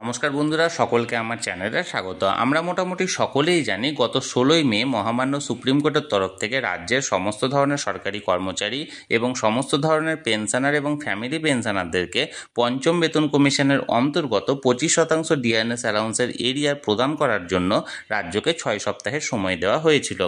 নমস্কার বন্ধুরা, সকলকে আমার চ্যানেলে স্বাগত। আমরা মোটামুটি সকলেই জানি গত 16ই মে মহামান্য সুপ্রিম কোর্টের তরফ থেকে রাজ্যের সমস্ত ধরনের সরকারি কর্মচারী এবং সমস্ত ধরনের পেনশনার এবং ফ্যামিলি পেনশনারদেরকে পঞ্চম বেতন কমিশনের অন্তর্গত 25% ডিআরএস অ্যালাউন্সের এরিয়ার প্রদান করার জন্য রাজ্যকে 6 সপ্তাহের সময় দেওয়া হয়েছিল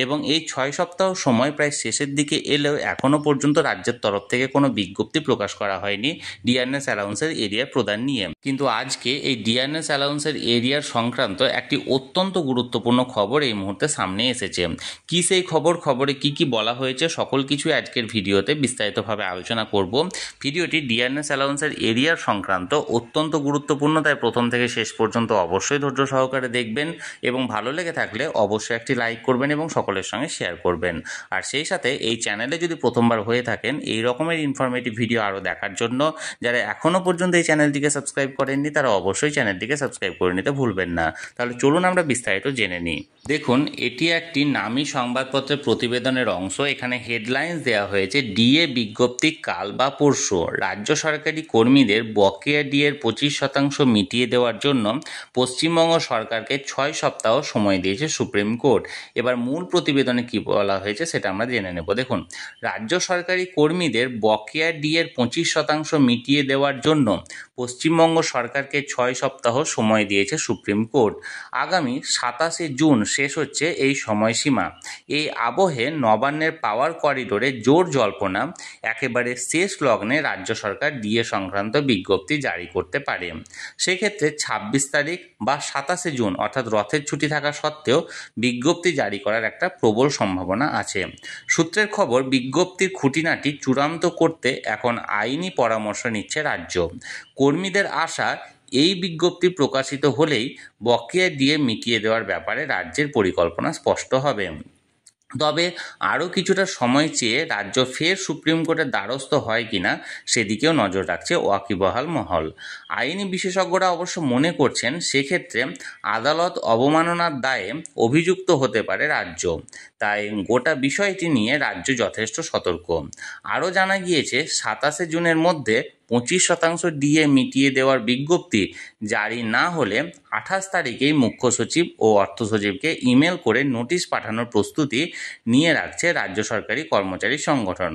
এবং এই 6 সপ্তাহ সময় প্রায় শেষের দিকে এলেও এখনও পর্যন্ত রাজ্যের তরফ থেকে কোনো বিজ্ঞপ্তি প্রকাশ করা হয়নি ডিআরএস অ্যালাউন্সের এরিয়া প্রদান নিয়ে। কিন্তু আজকে এই ডিআরএস অ্যালাউন্সের এরিয়ার সংক্রান্ত একটি অত্যন্ত গুরুত্বপূর্ণ খবর এই মুহূর্তে সামনে এসেছে। কি সেই খবরে কি বলা হয়েছে সকল কিছু আজকের ভিডিওতে বিস্তারিতভাবে আলোচনা করব। ভিডিওটি ডিআরএস অ্যালাউন্সের এরিয়ার সংক্রান্ত অত্যন্ত গুরুত্বপূর্ণ, তাই প্রথম থেকে শেষ পর্যন্ত অবশ্যই ধৈর্য সহকারে দেখবেন এবং ভালো লেগে থাকলে অবশ্যই একটি লাইক করবেন এবং সকলের সঙ্গে শেয়ার করবেন। আর সেই সাথে এই চ্যানেলে যদি প্রথমবার হয়ে থাকেন এই রকমের ইনফরমেটিভ ভিডিও আরও দেখার জন্য যারা এখনও পর্যন্ত এই চ্যানেলটিকে সাবস্ক্রাইব করেননি তারা অবশ্যই চ্যানেলটিকে সাবস্ক্রাইব করে নিতে ভুলবেন না। তাহলে চলুন আমরা বিস্তারিত জেনে নিই। দেখুন, এটি একটি নামী সংবাদপত্রের প্রতিবেদনের অংশ। এখানে হেডলাইন্স দেওয়া হয়েছে, ডিএ বিজ্ঞপ্তি কাল বা পরশু। রাজ্য সরকারি কর্মীদের বকেয়া ডিএর 25% মিটিয়ে দেওয়ার জন্য পশ্চিমবঙ্গ সরকারকে 6 সপ্তাহ সময় দিয়েছে সুপ্রিম কোর্ট। এবার মূল প্রতিবেদনে কি বলা হয়েছে সেটা আমরা জেনে নেব। দেখুন, রাজ্য সরকারি কর্মীদের বকেয়া ডিএর 25% মিটিয়ে দেওয়ার জন্য পশ্চিমবঙ্গ সরকারকে 6 সপ্তাহ সময় দিয়েছে সুপ্রিম কোর্ট। আগামী 27 জুন শেষ হচ্ছে এই সময়সীমা। এই আবহে নবান্নের পাওয়ার করিডোরে জোর জল্পনা, একেবারে শেষ লগ্নে রাজ্য সরকার ডিএ সংক্রান্ত বিজ্ঞপ্তি জারি করতে পারে। সেক্ষেত্রে 26 তারিখ বা 27 জুন অর্থাৎ রথের ছুটি থাকা সত্ত্বেও বিজ্ঞপ্তি জারি করার একটা প্রবল সম্ভাবনা আছে। সূত্রের খবর, বিজ্ঞপ্তির খুঁটিনাটি চূড়ান্ত করতে এখন আইনি পরামর্শ নিচ্ছে রাজ্য। কর্মীদের আশা, এই বিজ্ঞপ্তি প্রকাশিত হলেই বকেয়া ডিএ মিটিয়ে দেওয়ার ব্যাপারে রাজ্যের পরিকল্পনা স্পষ্ট হবে। তবে আরও কিছুটা সময় চেয়ে রাজ্য ফের সুপ্রিম কোর্টের দ্বারস্থ হয় কিনা সেদিকেও নজর রাখছে ওয়াকিবহাল মহল। আইনি বিশেষজ্ঞরা অবশ্য মনে করছেন সেক্ষেত্রে আদালত অবমাননার দায়ে অভিযুক্ত হতে পারে রাজ্য। তাই গোটা বিষয়টি নিয়ে রাজ্য যথেষ্ট সতর্ক। আরও জানা গিয়েছে, 27 জুনের মধ্যে 25% ডিএ মিটিয়ে দেওয়ার বিজ্ঞপ্তি জারি না হলে 28 তারিখেই মুখ্য সচিব ও অর্থ সচিবকে ইমেল করে নোটিশ পাঠানোর প্রস্তুতি নিয়ে রাখছে রাজ্য সরকারি কর্মচারী সংগঠন।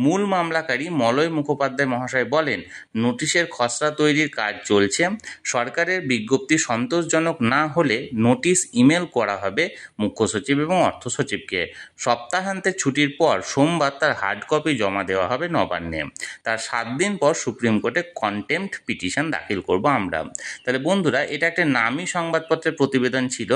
মূল মামলাকারী মলয় মুখোপাধ্যায় মহাশয় বলেন, নোটিশের খসড়া তৈরির কাজ চলছে। সরকারের বিজ্ঞপ্তি সন্তোষজনক না হলে নোটিশ ইমেল করা হবে মুখ্য সচিব এবং অর্থ সচিবকে। সপ্তাহান্তের ছুটির পর সোমবার তার হার্ড কপি জমা দেওয়া হবে নবান্নে। তার 7 দিন পর সুপ্রিম কোর্টে কন্টেম্পট পিটিশন দাখিল করব আমরা। তাহলে বন্ধুরা, এটা একটা নামী সংবাদপত্রের প্রতিবেদন ছিল।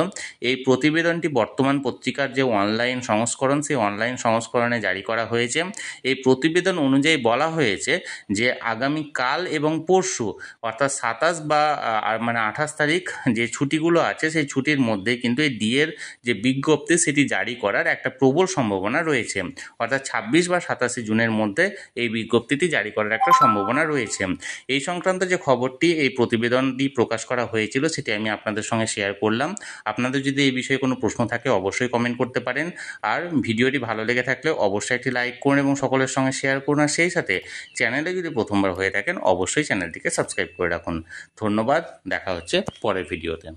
এই প্রতিবেদনটি বর্তমান পত্রিকার যে অনলাইন সংস্করণ, সেই অনলাইন সংস্করণে জারি করা হয়েছে। এই প্রতিবেদন অনুযায়ী বলা হয়েছে যে আগামী কাল এবং পরশু অর্থাৎ 27 বা 28 তারিখ যে ছুটিগুলো আছে সেই ছুটির মধ্যে কিন্তু এই ডিএর যে বিজ্ঞপ্তি সেটি জারি করার একটা প্রবল সম্ভাবনা রয়েছে। অর্থাৎ 26 বা 27 জুনের মধ্যে এই বিজ্ঞপ্তিটি জারি করার একটা সম্ভাবনা রয়েছে। এই সংক্রান্ত যে খবরটি, এই প্রতিবেদনটি প্রকাশ করা হয়েছিল সেটি আমি আপনাদের সঙ্গে শেয়ার করলাম। আপনাদের যদি এই বিষয়ে কোনো প্রশ্ন থাকে অবশ্যই কমেন্ট করতে পারেন। আর ভিডিওটি ভালো লেগে থাকলে অবশ্যই একটি লাইক করুন এবং সকলের সঙ্গে শেয়ার করুন। আর সেই সাথে চ্যানেলে যদি প্রথমবার হয়ে থাকেন অবশ্যই চ্যানেলটিকে সাবস্ক্রাইব করে রাখুন। ধন্যবাদ, দেখা হচ্ছে পরের ভিডিওতে।